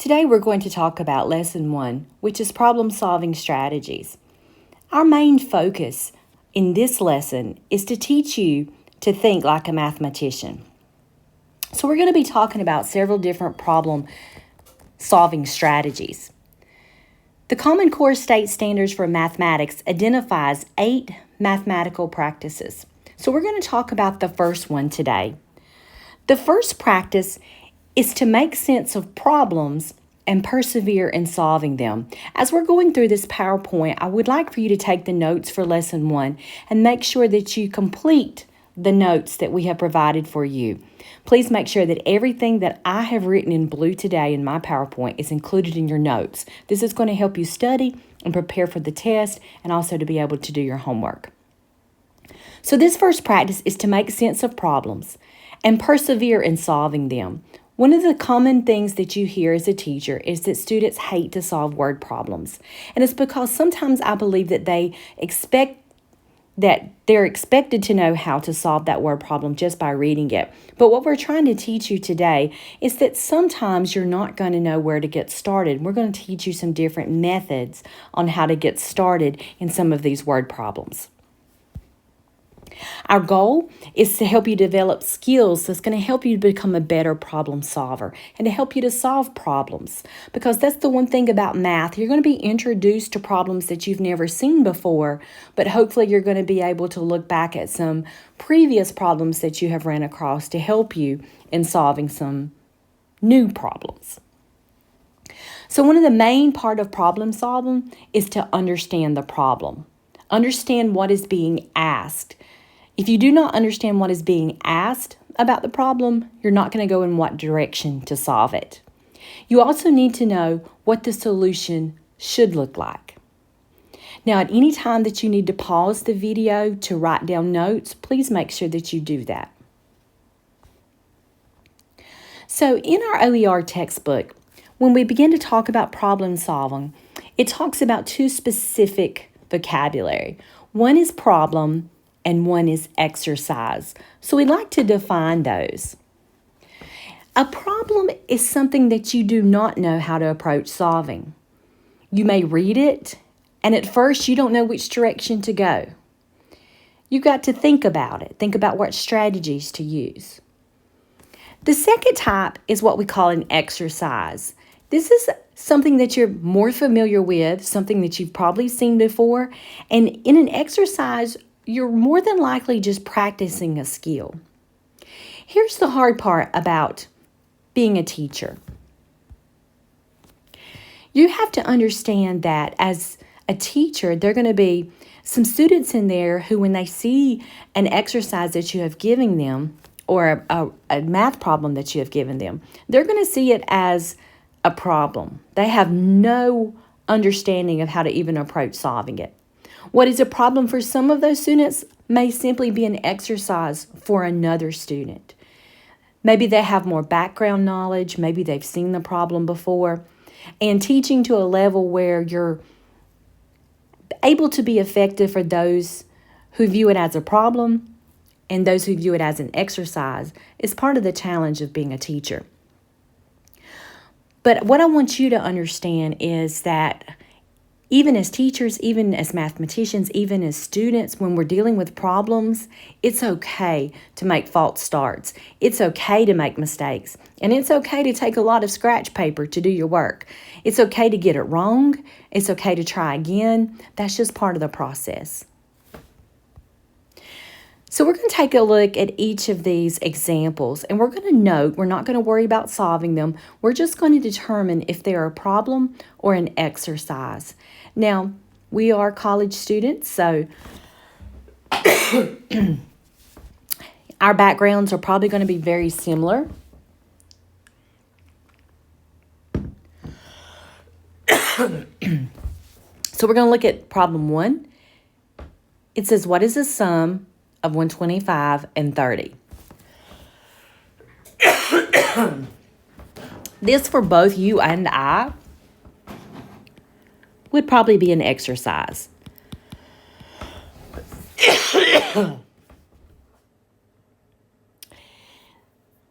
Today we're going to talk about Lesson 1, which is problem-solving strategies. Our main focus in this lesson is to teach you to think like a mathematician. So we're going to be talking about several different problem-solving strategies. The Common Core State Standards for Mathematics identifies 8 mathematical practices. So we're going to talk about the first one today. The first practice is to make sense of problems and persevere in solving them. As we're going through this PowerPoint, I would like for you to take the notes for Lesson 1 and make sure that you complete the notes that we have provided for you. Please make sure that everything that I have written in blue today in my PowerPoint is included in your notes. This is going to help you study and prepare for the test and also to be able to do your homework. So this first practice is to make sense of problems and persevere in solving them. One of the common things that you hear as a teacher is that students hate to solve word problems. And it's because sometimes I believe that they're expected to know how to solve that word problem just by reading it. But what we're trying to teach you today is that sometimes you're not going to know where to get started. We're going to teach you some different methods on how to get started in some of these word problems. Our goal is to help you develop skills that's going to help you to become a better problem solver and to help you to solve problems. Because that's the one thing about math. You're going to be introduced to problems that you've never seen before, but hopefully you're going to be able to look back at some previous problems that you have ran across to help you in solving some new problems. So one of the main part of problem solving is to understand the problem. Understand what is being asked. If you do not understand what is being asked about the problem, you're not going to go in what direction to solve it. You also need to know what the solution should look like. Now, at any time that you need to pause the video to write down notes, please make sure that you do that. So in our OER textbook, when we begin to talk about problem solving, it talks about 2 specific vocabulary. One is problem and one is exercise. So we'd like to define those. A problem is something that you do not know how to approach solving. You may read it, and at first you don't know which direction to go. You've got to think about it. Think about what strategies to use. The second type is what we call an exercise. This is something that you're more familiar with, something that you've probably seen before, and in an exercise, you're more than likely just practicing a skill. Here's the hard part about being a teacher. You have to understand that as a teacher, there are going to be some students in there who, when they see an exercise that you have given them or a math problem that you have given them, they're going to see it as a problem. They have no understanding of how to even approach solving it. What is a problem for some of those students may simply be an exercise for another student. Maybe they have more background knowledge, maybe they've seen the problem before, and teaching to a level where you're able to be effective for those who view it as a problem and those who view it as an exercise is part of the challenge of being a teacher. But what I want you to understand is that even as teachers, even as mathematicians, even as students, when we're dealing with problems, it's okay to make false starts. It's okay to make mistakes. And it's okay to take a lot of scratch paper to do your work. It's okay to get it wrong. It's okay to try again. That's just part of the process. So we're going to take a look at each of these examples, and we're going to note, we're not going to worry about solving them. We're just going to determine if they're a problem or an exercise. Now, we are college students, so our backgrounds are probably going to be very similar. So we're going to look at problem 1. It says, what is the sum of 125 and 30? This for both you and I would probably be an exercise.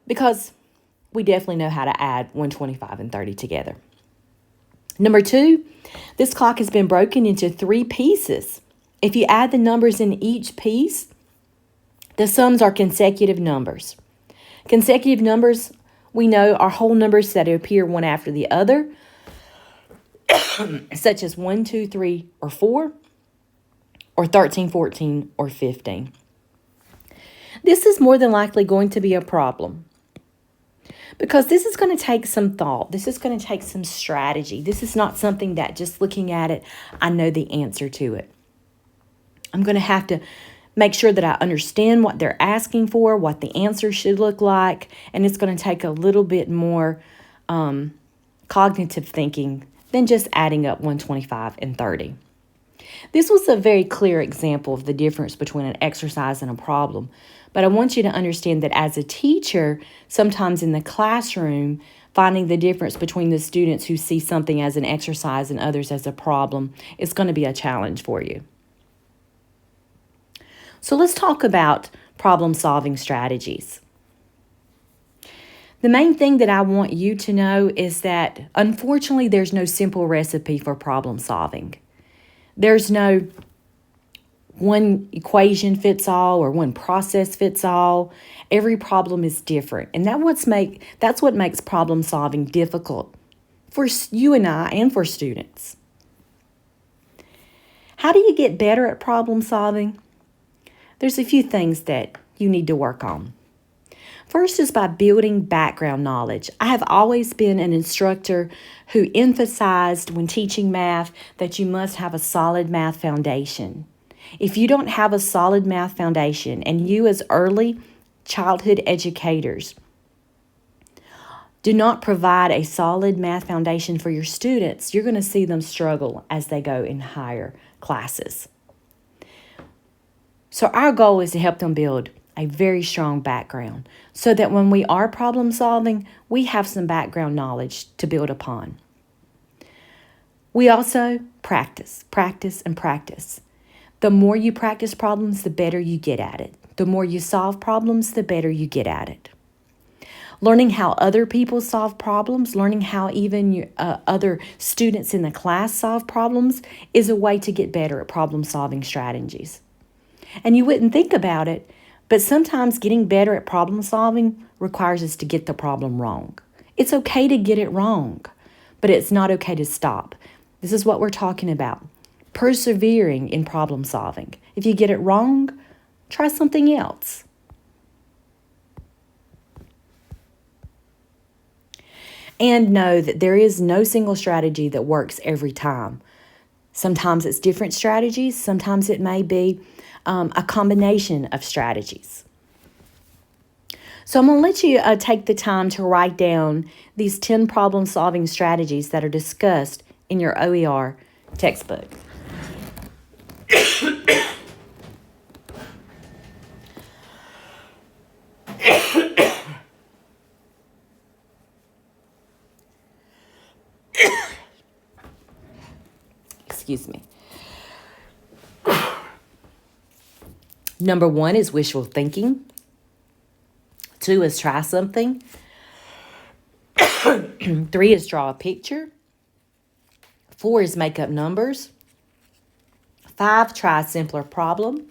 Because we definitely know how to add 125 and 30 together. Number 2, this clock has been broken into 3 pieces. If you add the numbers in each piece, the sums are consecutive numbers. Consecutive numbers, we know, are whole numbers that appear one after the other, such as 1, 2, 3, or 4, or 13, 14, or 15. This is more than likely going to be a problem because this is going to take some thought. This is going to take some strategy. This is not something that just looking at it, I know the answer to it. I'm going to have to make sure that I understand what they're asking for, what the answer should look like, and it's going to take a little bit more cognitive thinking than just adding up 125 and 30. This was a very clear example of the difference between an exercise and a problem, but I want you to understand that as a teacher, sometimes in the classroom, finding the difference between the students who see something as an exercise and others as a problem is going to be a challenge for you. So let's talk about problem-solving strategies. The main thing that I want you to know is that, unfortunately, there's no simple recipe for problem solving. There's no one equation fits all or one process fits all. Every problem is different, and that's what makes problem solving difficult for you and I and for students. How do you get better at problem solving? There's a few things that you need to work on. First is by building background knowledge. I have always been an instructor who emphasized when teaching math that you must have a solid math foundation. If you don't have a solid math foundation, and you as early childhood educators do not provide a solid math foundation for your students, you're going to see them struggle as they go in higher classes. So our goal is to help them build a very strong background so that when we are problem solving, we have some background knowledge to build upon. We also practice, and practice. The more you practice problems, the better you get at it. The more you solve problems, the better you get at it. Learning how other people solve problems, learning how even other students in the class solve problems is a way to get better at problem-solving strategies. And you wouldn't think about it, but sometimes getting better at problem solving requires us to get the problem wrong. It's okay to get it wrong, but it's not okay to stop. This is what we're talking about. Persevering in problem solving. If you get it wrong, try something else. And know that there is no single strategy that works every time. Sometimes it's different strategies. Sometimes it may be a combination of strategies. So I'm going to let you take the time to write down these 10 problem-solving strategies that are discussed in your OER textbook. Excuse me. Number 1 is wishful thinking. 2 is try something. 3 is draw a picture. 4 is make up numbers. 5, try a simpler problem.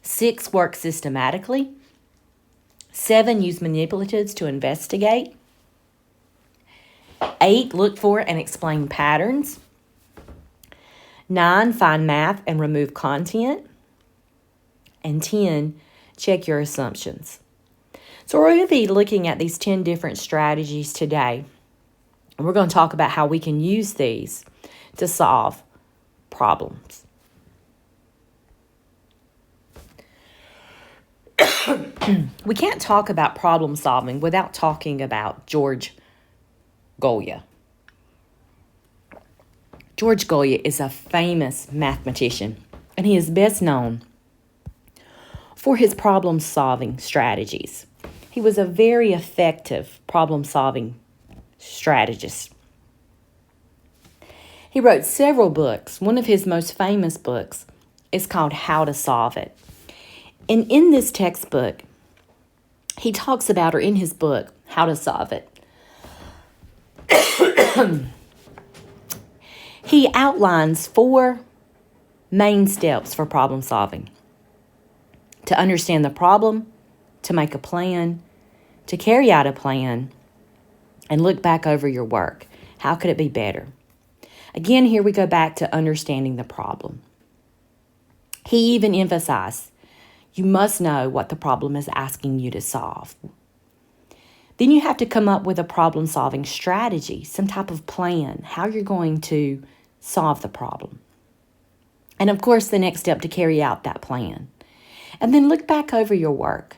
6, work systematically. 7, use manipulatives to investigate. 8, look for and explain patterns. 9, find math and remove content. And 10, check your assumptions. So we're going to be looking at these 10 different strategies today. And we're going to talk about how we can use these to solve problems. We can't talk about problem solving without talking about George Golia. George Golia is a famous mathematician, and he is best known for his problem-solving strategies. He was a very effective problem-solving strategist. He wrote several books. One of his most famous books is called How to Solve It. And in this textbook, he talks about, or in his book, How to Solve It, he outlines 4 main steps for problem solving: to understand the problem, to make a plan, to carry out a plan, and look back over your work. How could it be better? Again, here we go back to understanding the problem. He even emphasized, you must know what the problem is asking you to solve. Then you have to come up with a problem-solving strategy, some type of plan, how you're going to solve the problem. And of course, the next step, to carry out that plan. And then look back over your work.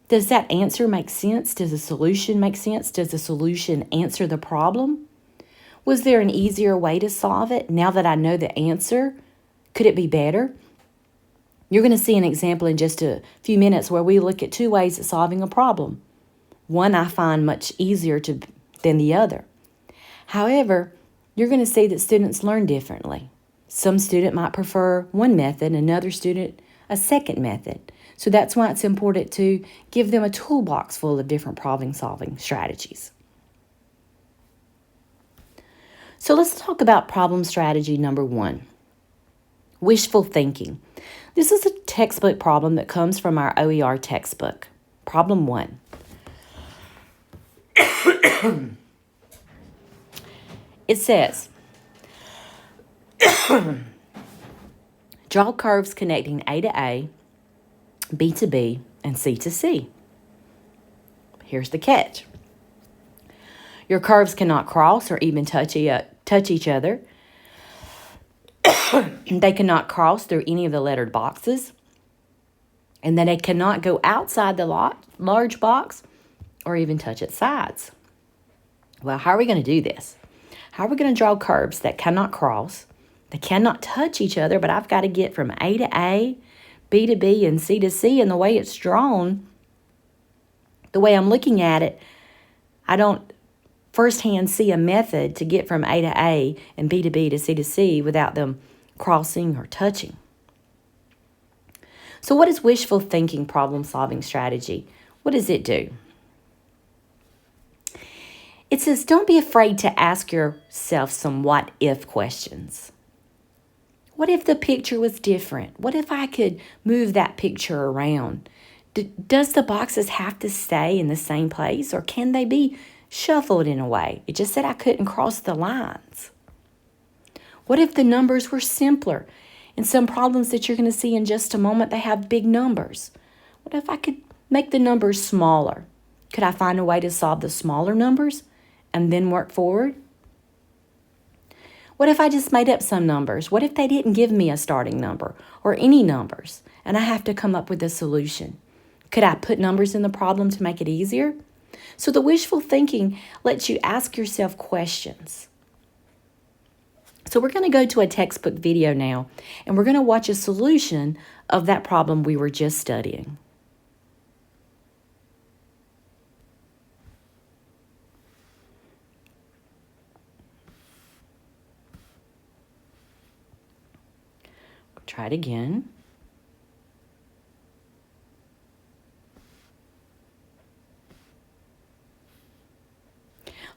Does that answer make sense? Does the solution make sense? Does the solution answer the problem? Was there an easier way to solve it? Now that I know the answer, could it be better? You're going to see an example in just a few minutes where we look at 2 ways of solving a problem. One I find much easier than the other. However, you're going to see that students learn differently. Some student might prefer one method, another student a second method. So that's why it's important to give them a toolbox full of different problem-solving strategies. So let's talk about problem strategy number 1, wishful thinking. This is a textbook problem that comes from our OER textbook. Problem 1. It says, draw curves connecting A to A, B to B, and C to C. Here's the catch. Your curves cannot cross or even touch each other. They cannot cross through any of the lettered boxes. And then they cannot go outside the large box or even touch its sides. Well, how are we going to do this? How are we going to draw curves that cannot cross, that cannot touch each other, but I've got to get from A to A, B to B, and C to C, and the way it's drawn, the way I'm looking at it, I don't firsthand see a method to get from A to A and B to B to C to C without them crossing or touching. So what is wishful thinking problem-solving strategy? What does it do? It says, don't be afraid to ask yourself some what-if questions. What if the picture was different? What if I could move that picture around? Does the boxes have to stay in the same place, or can they be shuffled in a way? It just said I couldn't cross the lines. What if the numbers were simpler? In some problems that you're going to see in just a moment, they have big numbers. What if I could make the numbers smaller? Could I find a way to solve the smaller numbers and then work forward? What if I just made up some numbers? What if they didn't give me a starting number or any numbers and I have to come up with a solution? Could I put numbers in the problem to make it easier? So the wishful thinking lets you ask yourself questions. So we're going to go to a textbook video now, and we're going to watch a solution of that problem we were just studying. Try it again.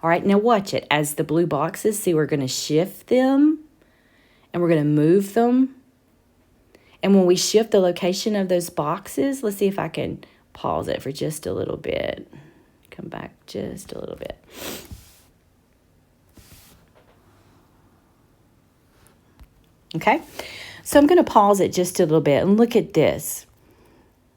All right, now watch it. As the blue boxes, see, we're going to shift them and we're going to move them. And when we shift the location of those boxes, let's see if I can pause it for just a little bit. Come back just a little bit. Okay, so I'm going to pause it just a little bit and look at this.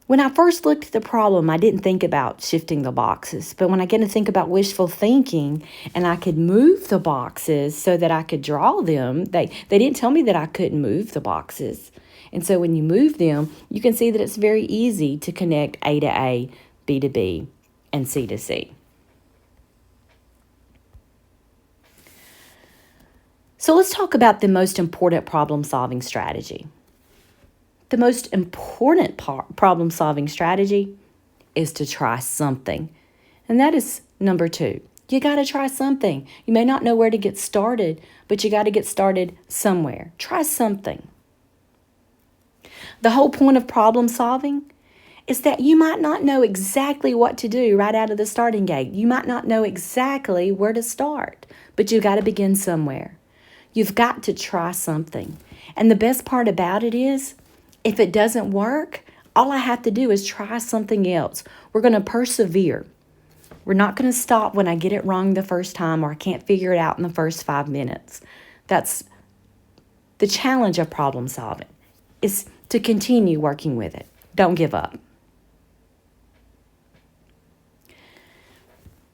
When I first looked at the problem, I didn't think about shifting the boxes. But when I get to think about wishful thinking and I could move the boxes so that I could draw them, they didn't tell me that I couldn't move the boxes. And so when you move them, you can see that it's very easy to connect A to A, B to B, and C to C. So let's talk about the most important problem-solving strategy. The most important problem-solving strategy is to try something. And that is number 2. You got to try something. You may not know where to get started, but you got to get started somewhere. Try something. The whole point of problem solving is that you might not know exactly what to do right out of the starting gate. You might not know exactly where to start, but you've got to begin somewhere. You've got to try something. And the best part about it is, if it doesn't work, all I have to do is try something else. We're going to persevere. We're not going to stop when I get it wrong the first time or I can't figure it out in the first 5 minutes. That's the challenge of problem solving, is to continue working with it. Don't give up.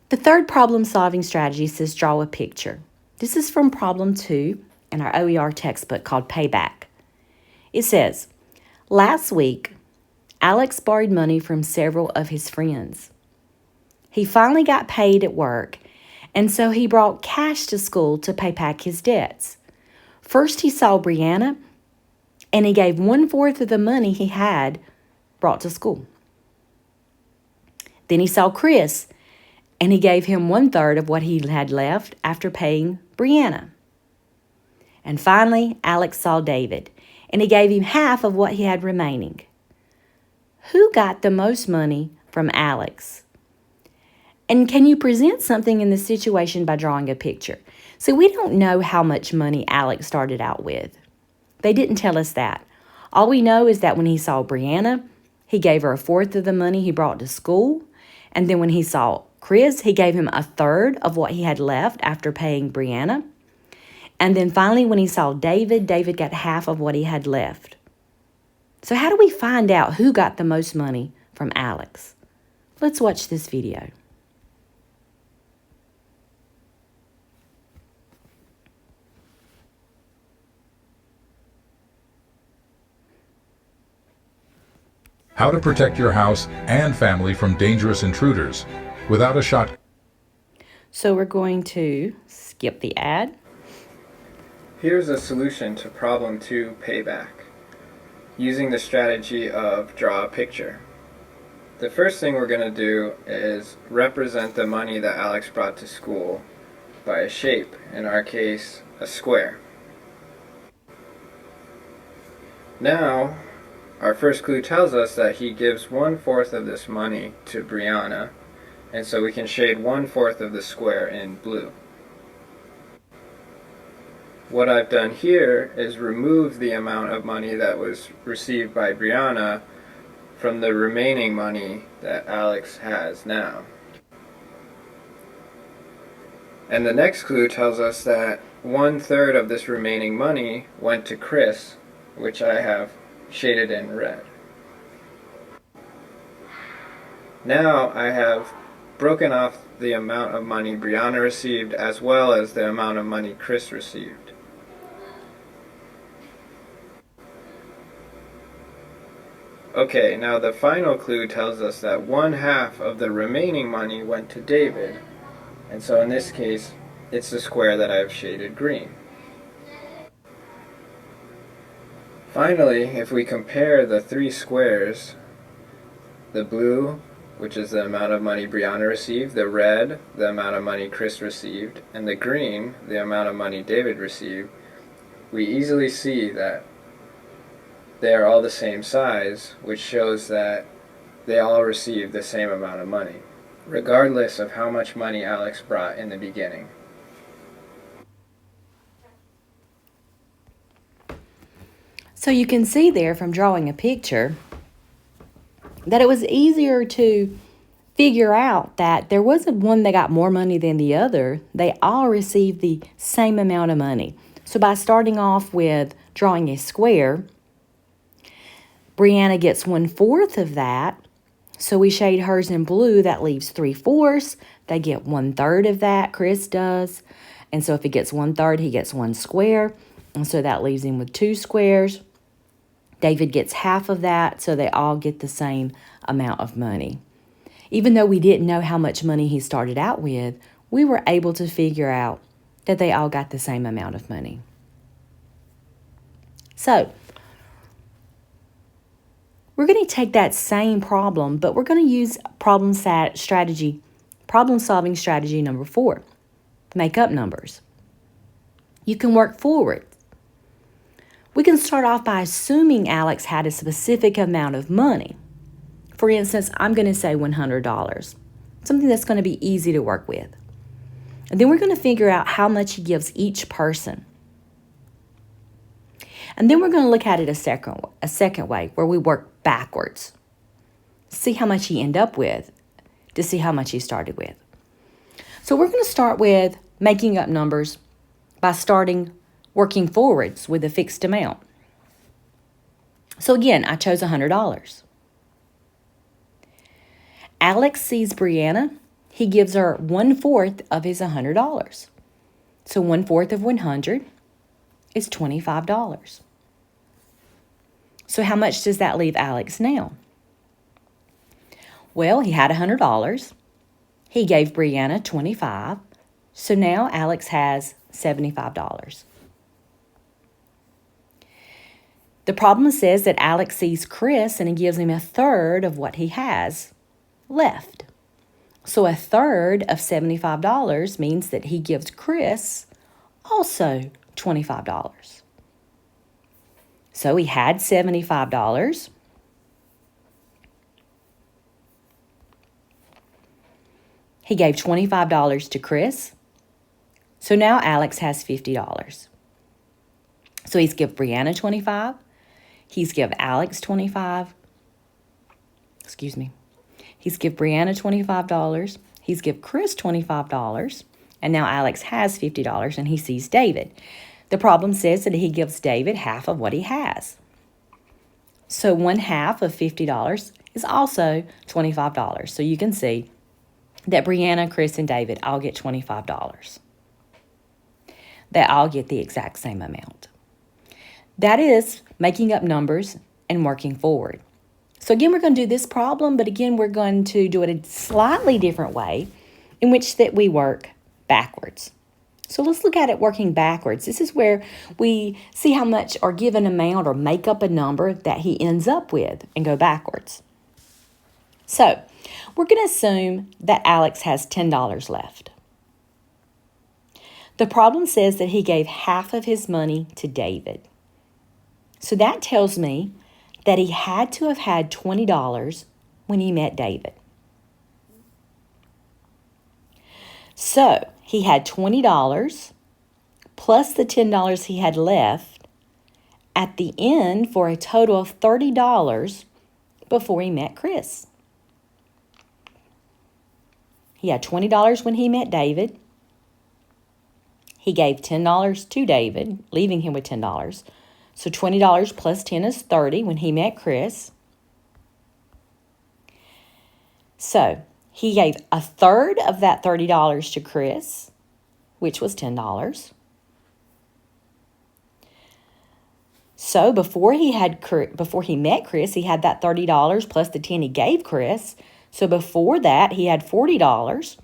The third problem solving strategy says draw a picture. This is from problem 2 in our OER textbook called Payback. It says, last week, Alex borrowed money from several of his friends. He finally got paid at work, and so he brought cash to school to pay back his debts. First, he saw Brianna, and he gave 1/4 of the money he had brought to school. Then he saw Chris, and he gave him 1/3 of what he had left after paying Brianna. And finally, Alex saw David, and he gave him half of what he had remaining. Who got the most money from Alex? And can you present something in this situation by drawing a picture? So we don't know how much money Alex started out with. They didn't tell us that. All we know is that when he saw Brianna, he gave her 1/4 of the money he brought to school. And then when he saw Chris, he gave him 1/3 of what he had left after paying Brianna. And then finally, when he saw David, David got half of what he had left. So how do we find out who got the most money from Alex? Let's watch this video. How to protect your house and family from dangerous intruders without a shot. So we're going to skip the ad. Here's a solution to problem 2, payback, using the strategy of draw a picture. The first thing we're going to do is represent the money that Alex brought to school by a shape, in our case, a square. Now, our first clue tells us that he gives 1/4 of this money to Brianna, and so we can shade 1/4 of the square in blue. What I've done here is remove the amount of money that was received by Brianna from the remaining money that Alex has now. And the next clue tells us that 1/3 of this remaining money went to Chris, which I have shaded in red. Now I have broken off the amount of money Brianna received as well as the amount of money Chris received. Okay, now the final clue tells us that 1/2 of the remaining money went to David, and so in this case it's the square that I've shaded green. Finally, if we compare the 3 squares, the blue, which is the amount of money Brianna received, the red, the amount of money Chris received, and the green, the amount of money David received, we easily see that they are all the same size, which shows that they all received the same amount of money, regardless of how much money Alex brought in the beginning. So you can see there from drawing a picture that it was easier to figure out that there wasn't one that got more money than the other. They all received the same amount of money. So by starting off with drawing a square, Brianna gets 1/4 of that. So we shade hers in blue. That leaves 3/4. They get 1/3 of that. Chris does. And so if he gets 1/3, he gets 1 square. And so that leaves him with 2 squares. David gets half of that, so they all get the same amount of money. Even though we didn't know how much money he started out with, we were able to figure out that they all got the same amount of money. So, we're going to take that same problem, but we're going to use problem solving strategy number 4, make up numbers. You can work forward. We can start off by assuming Alex had a specific amount of money. For instance, I'm going to say $100, something that's going to be easy to work with. And then we're going to figure out how much he gives each person. And then we're going to look at it a second way, where we work backwards. See how much he ended up with to see how much he started with. So we're going to start with making up numbers by starting working forwards with a fixed amount. So again, I chose $100. Alex sees Brianna. He gives her 1/4 of his $100. So 1/4 of 100 is $25. So how much does that leave Alex now? Well, he had $100. He gave Brianna 25. So now Alex has $75. The problem says that Alex sees Chris and he gives him 1/3 of what he has left. So 1/3 of $75 means that he gives Chris also $25. So he had $75. He gave $25 to Chris. So now Alex has $50. So he's give Brianna 25. He's give Alex 25. He's give Brianna $25. He's give Chris $25. And now Alex has $50 and he sees David. The problem says that he gives David half of what he has. So 1/2 of $50 is also $25. So you can see that Brianna, Chris, and David all get $25. They all get the exact same amount. That is making up numbers and working forward. So again, we're going to do this problem, but again, we're going to do it a slightly different way in which that we work backwards. So let's look at it working backwards. This is where we see how much or give an amount or make up a number that he ends up with and go backwards. So we're going to assume that Alex has $10 left. The problem says that he gave half of his money to David. So that tells me that he had to have had $20 when he met David. So he had $20 plus the $10 he had left at the end for a total of $30 before he met Chris. He had $20 when he met David. He gave $10 to David, leaving him with $10. So $20 plus 10 is $30 when he met Chris. So he gave 1/3 of that $30 to Chris, which was $10. So before he met Chris, he had that $30 plus the 10 he gave Chris. So before that, he had $40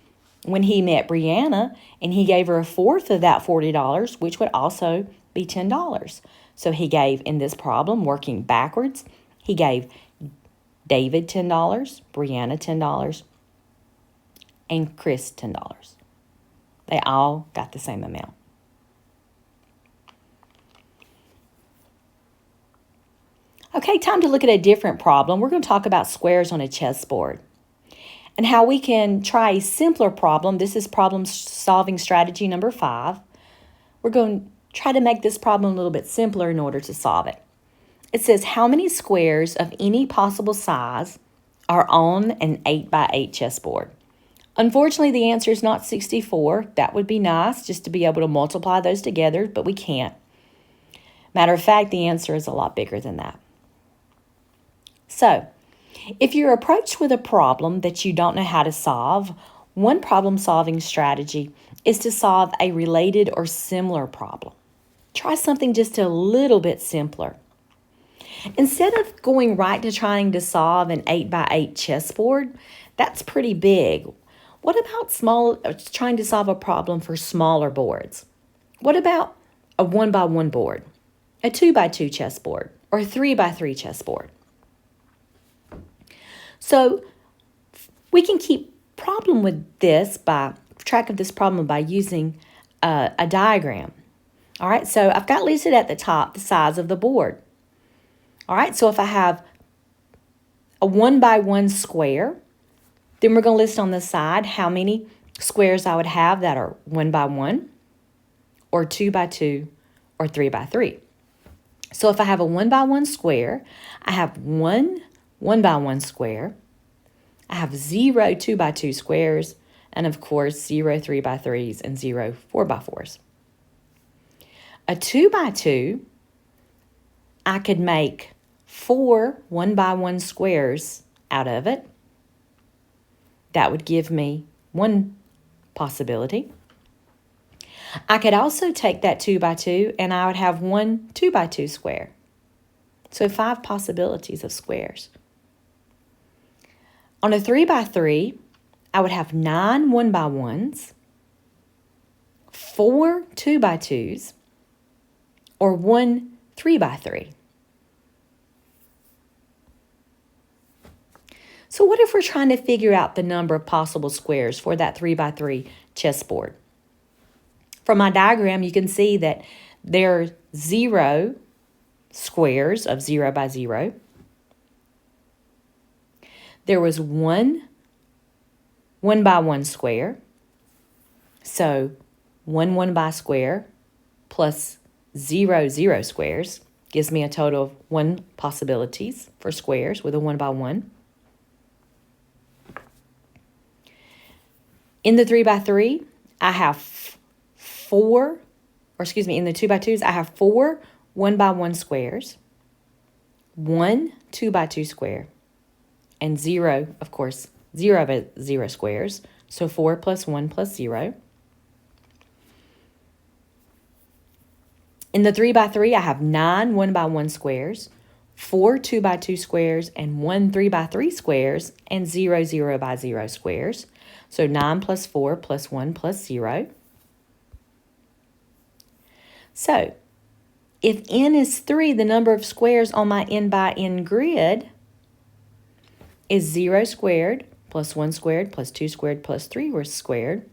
when he met Brianna, and he gave her 1/4 of that $40, which would also be $10. So he gave, in this problem, working backwards, he gave David $10, Brianna $10, and Chris $10. They all got the same amount. Okay, time to look at a different problem. We're going to talk about squares on a chessboard and how we can try a simpler problem. This is problem solving strategy number 5. We're going to try to make this problem a little bit simpler in order to solve it. It says, how many squares of any possible size are on an 8x8 chessboard? Unfortunately, the answer is not 64. That would be nice just to be able to multiply those together, but we can't. Matter of fact, the answer is a lot bigger than that. So, if you're approached with a problem that you don't know how to solve, one problem-solving strategy is to solve a related or similar problem. Try something just a little bit simpler. Instead of going right to trying to solve an 8x8 chessboard, that's pretty big. What about trying to solve a problem for smaller boards? What about a 1x1 board, a 2x2 chessboard, or a 3x3 chessboard? So we can keep track of this problem by using a diagram. All right, so I've got listed at the top the size of the board. All right, so if I have a 1 by 1 square. Then we're going to list on the side how many squares I would have that are 1 by 1, or 2 by 2, or 3 by 3. So if I have a 1 by 1 square, I have 1 by 1 square. I have 0 2 by 2 squares, and of course 0 3 by 3s and 0 4 by 4s. A 2 by 2, I could make 4 1 by 1 squares out of it. That would give me one possibility. I could also take that 2 by 2 and I would have 1 2 by 2 square. So 5 possibilities of squares. On a 3 by 3, I would have 9 1 by 1s, 4 2 by 2s, or 1 3 by 3. So what if we're trying to figure out the number of possible squares for that 3 by 3 chessboard? From my diagram, you can see that there are 0 squares of 0 by 0. There was 1 by 1 square. So 1 by square plus 0 squares gives me a total of 1 possibilities for squares with a 1 by 1. In the 3 by 3, I have in the 2 by 2s, I have 4 1 by 1 squares, 1 2 by 2 square, and 0, of course, 0 by 0 squares. So 4 plus 1 plus 0. In the 3 by 3, I have 9 1 by 1 squares, 4 2 by 2 squares, and 1 3 by 3 squares, and 0 by 0 squares. So 9 plus 4 plus 1 plus 0. So if n is 3, the number of squares on my n by n grid is 0 squared plus 1 squared plus 2 squared plus 3 squared,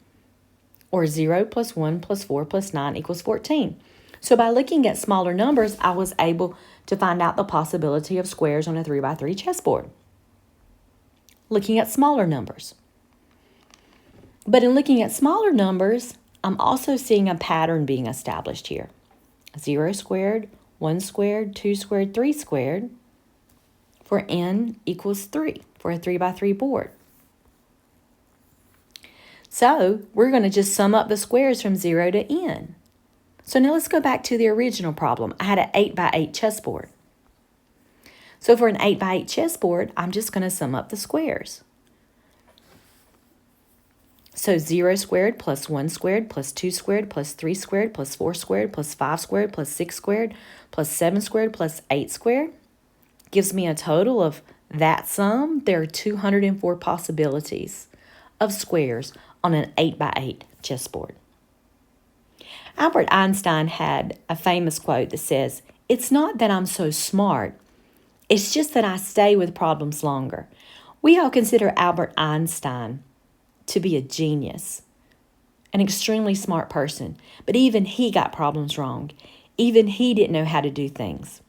or 0 plus 1 plus 4 plus 9 equals 14. So by looking at smaller numbers, I was able to find out the possibility of squares on a 3 by 3 chessboard. Looking at smaller numbers. But in looking at smaller numbers, I'm also seeing a pattern being established here. 0 squared, 1 squared, 2 squared, 3 squared, for n equals 3 for a 3 by 3 board. So we're going to just sum up the squares from 0 to n. So now let's go back to the original problem. I had an 8 by 8 chessboard. So for an 8 by 8 chessboard, I'm just going to sum up the squares. So 0 squared plus 1 squared plus 2 squared plus 3 squared plus 4 squared plus 5 squared plus 6 squared plus 7 squared plus 8 squared gives me a total of that sum. There are 204 possibilities of squares on an 8 by 8 chessboard. Albert Einstein had a famous quote that says, "It's not that I'm so smart, it's just that I stay with problems longer." We all consider Albert Einstein to be a genius, an extremely smart person, but even he got problems wrong. Even he didn't know how to do things.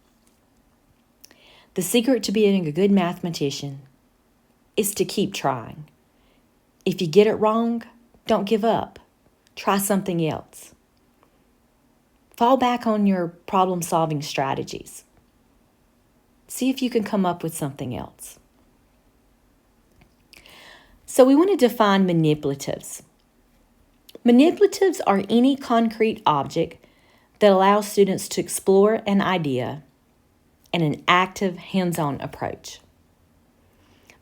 The secret to being a good mathematician is to keep trying. If you get it wrong, don't give up. Try something else. Fall back on your problem-solving strategies. See if you can come up with something else. So we want to define manipulatives. Manipulatives are any concrete object that allows students to explore an idea in an active, hands-on approach.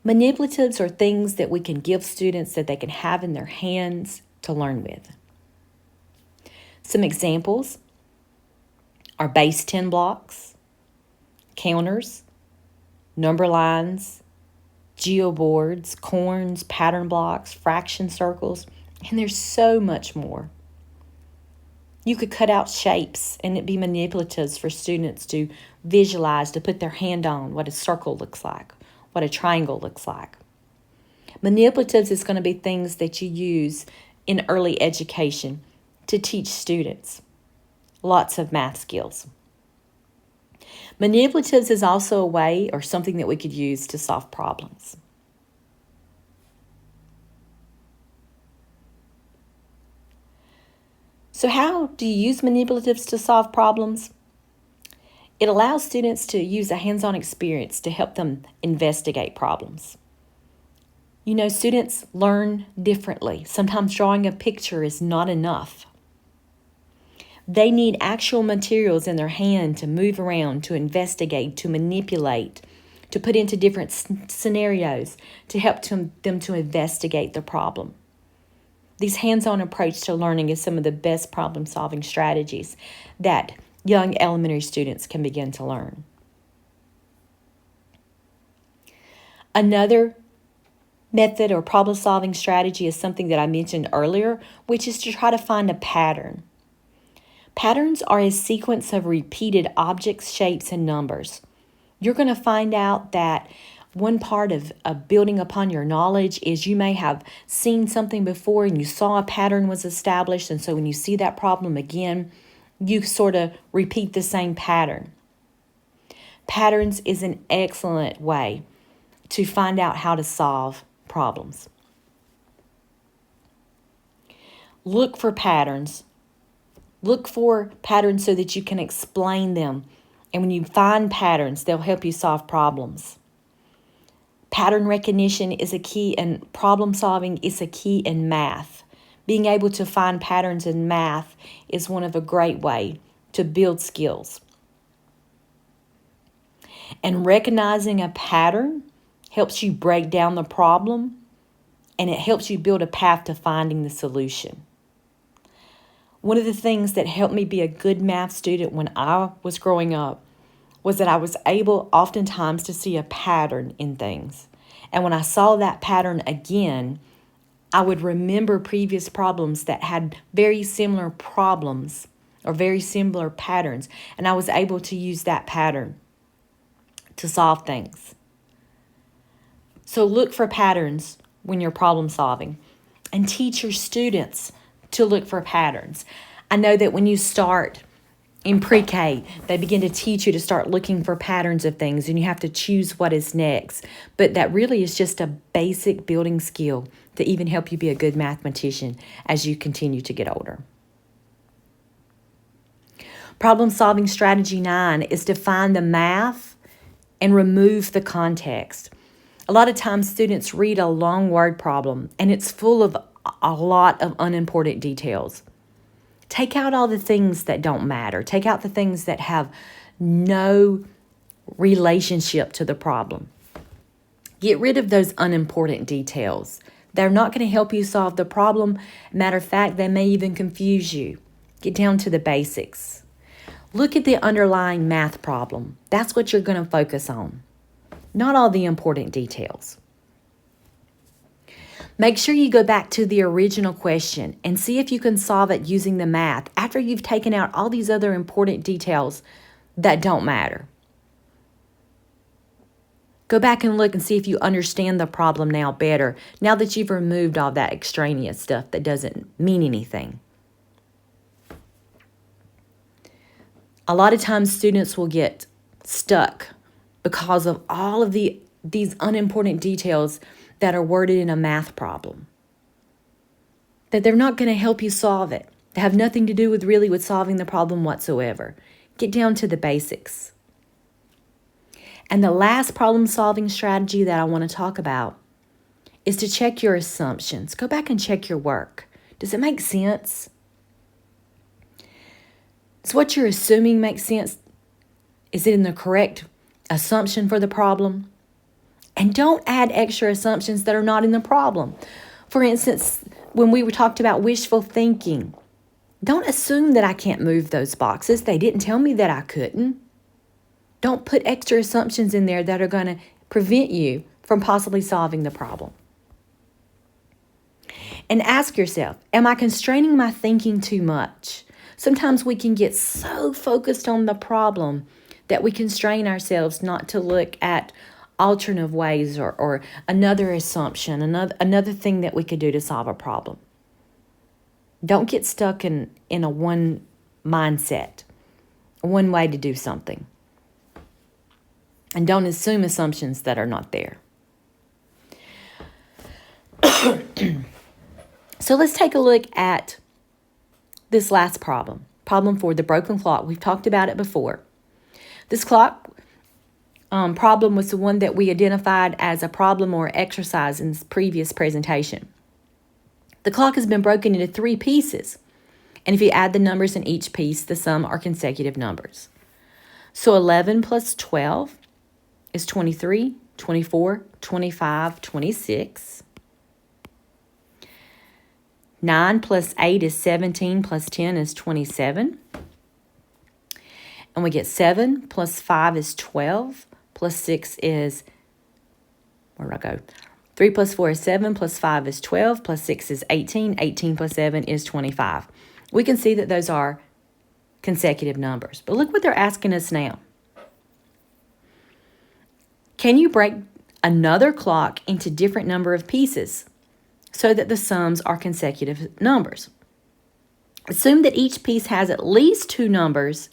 Manipulatives are things that we can give students that they can have in their hands to learn with. Some examples are base 10 blocks, counters, number lines, geoboards, corns, pattern blocks, fraction circles, and there's so much more. You could cut out shapes and it'd be manipulatives for students to visualize, to put their hand on what a circle looks like, what a triangle looks like. Manipulatives is going to be things that you use in early education to teach students lots of math skills. Manipulatives is also a way or something that we could use to solve problems. So how do you use manipulatives to solve problems? It allows students to use a hands-on experience to help them investigate problems. You know, students learn differently. Sometimes drawing a picture is not enough. They need actual materials in their hand to move around, to investigate, to manipulate, to put into different scenarios to help them to investigate the problem. This hands-on approach to learning is some of the best problem-solving strategies that young elementary students can begin to learn. Another method or problem-solving strategy is something that I mentioned earlier, which is to try to find a pattern. Patterns are a sequence of repeated objects, shapes, and numbers. You're going to find out that one part of building upon your knowledge is you may have seen something before and you saw a pattern was established, and so when you see that problem again, you sort of repeat the same pattern. Patterns is an excellent way to find out how to solve problems. Look for patterns. Look for patterns so that you can explain them. And when you find patterns, they'll help you solve problems. Pattern recognition is a key, and problem solving is a key in math. Being able to find patterns in math is one of a great way to build skills. And recognizing a pattern helps you break down the problem, and it helps you build a path to finding the solution. One of the things that helped me be a good math student when I was growing up was that I was able oftentimes to see a pattern in things. And when I saw that pattern again, I would remember previous problems that had very similar problems or very similar patterns, and I was able to use that pattern to solve things. So look for patterns when you're problem solving, and teach your students to look for patterns. I know that when you start in pre-K, they begin to teach you to start looking for patterns of things, and you have to choose what is next. But that really is just a basic building skill to even help you be a good mathematician as you continue to get older. Problem-solving strategy 9 is to find the math and remove the context. A lot of times students read a long word problem, and it's full of a lot of unimportant details. Take out all the things that don't matter. Take out the things that have no relationship to the problem. Get rid of those unimportant details. They're not going to help you solve the problem. Matter of fact, they may even confuse you. Get down to the basics. Look at the underlying math problem. That's what you're going to focus on, not all the important details. Make sure you go back to the original question and see if you can solve it using the math after you've taken out all these other important details that don't matter. Go back and look and see if you understand the problem now better, now that you've removed all that extraneous stuff that doesn't mean anything. A lot of times students will get stuck because of all of these unimportant details that are worded in a math problem, that they're not going to help you solve it. They have nothing to do with solving the problem whatsoever. Get down to the basics. And the last problem-solving strategy that I want to talk about is to check your assumptions. Go back and check your work. Does it make sense? Does what you're assuming make sense? Is it in the correct assumption for the problem? And don't add extra assumptions that are not in the problem. For instance, when we were talked about wishful thinking, don't assume that I can't move those boxes. They didn't tell me that I couldn't. Don't put extra assumptions in there that are going to prevent you from possibly solving the problem. And ask yourself, am I constraining my thinking too much? Sometimes we can get so focused on the problem that we constrain ourselves not to look at alternative ways or another assumption, another thing that we could do to solve a problem. Don't get stuck in a one mindset, one way to do something. And don't assume assumptions that are not there. So let's take a look at this last problem. Problem 4, the broken clock. We've talked about it before. This clock problem was the one that we identified as a problem or exercise in this previous presentation. The clock has been broken into 3 pieces. And if you add the numbers in each piece, the sum are consecutive numbers. So 11 plus 12 is 23, 24, 25, 26. 9 plus 8 is 17, plus 10 is 27. And we get 7 plus 5 is 12, plus 6 is, where do I go? 3 plus 4 is 7, plus 5 is 12, plus 6 is 18. 18 plus 7 is 25. We can see that those are consecutive numbers. But look what they're asking us now. Can you break another clock into different number of pieces so that the sums are consecutive numbers? Assume that each piece has at least 2 numbers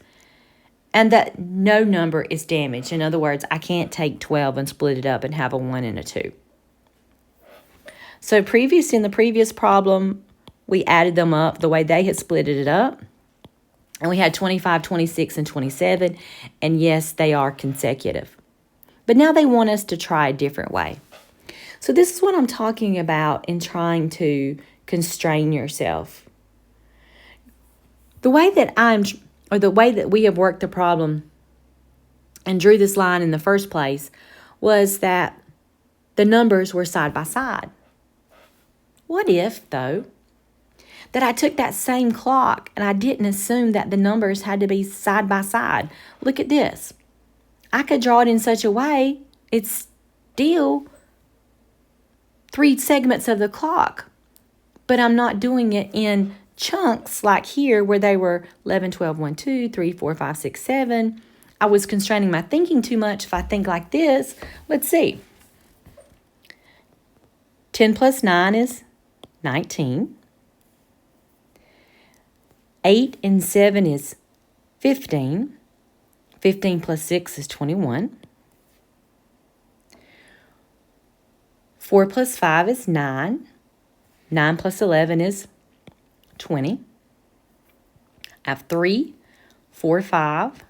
and that no number is damaged. In other words, I can't take 12 and split it up and have a 1 and a 2. So in the previous problem, we added them up the way they had split it up. And we had 25, 26, and 27. And yes, they are consecutive. But now they want us to try a different way. So this is what I'm talking about in trying to constrain yourself. The way that we have worked the problem and drew this line in the first place was that the numbers were side by side. What if, though, that I took that same clock and I didn't assume that the numbers had to be side by side? Look at this. I could draw it in such a way it's still 3 segments of the clock, but I'm not doing it in chunks like here where they were 11, 12, 1, 2, 3, 4, 5, 6, 7. I was constraining my thinking too much if I think like this. Let's see. 10 plus 9 is 19. 8 and 7 is 15. 15 plus 6 is 21. 4 plus 5 is 9. 9 plus 11 is 20. I have 3, 4, 5,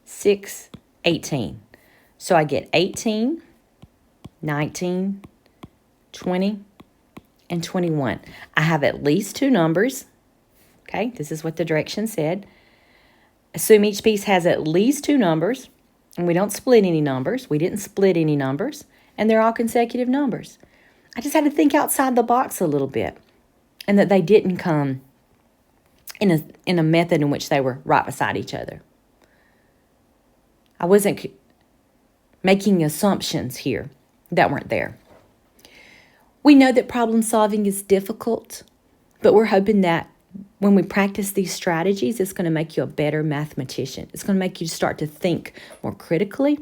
6, 18. So I get 18, 19, 20, and 21. I have at least 2 numbers. Okay, this is what the direction said. Assume each piece has at least 2 numbers, and we don't split any numbers. We didn't split any numbers, and they're all consecutive numbers. I just had to think outside the box a little bit, and that they didn't come in a method in which they were right beside each other. I wasn't making assumptions here that weren't there. We know that problem solving is difficult, but we're hoping that when we practice these strategies, it's going to make you a better mathematician. It's going to make you start to think more critically,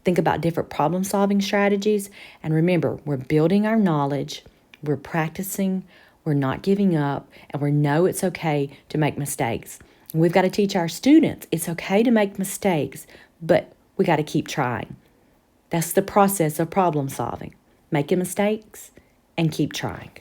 think about different problem solving strategies. And remember, we're building our knowledge, we're practicing, we're not giving up, and we know it's okay to make mistakes. And we've got to teach our students it's okay to make mistakes, but we got to keep trying. That's the process of problem solving. Making mistakes and keep trying.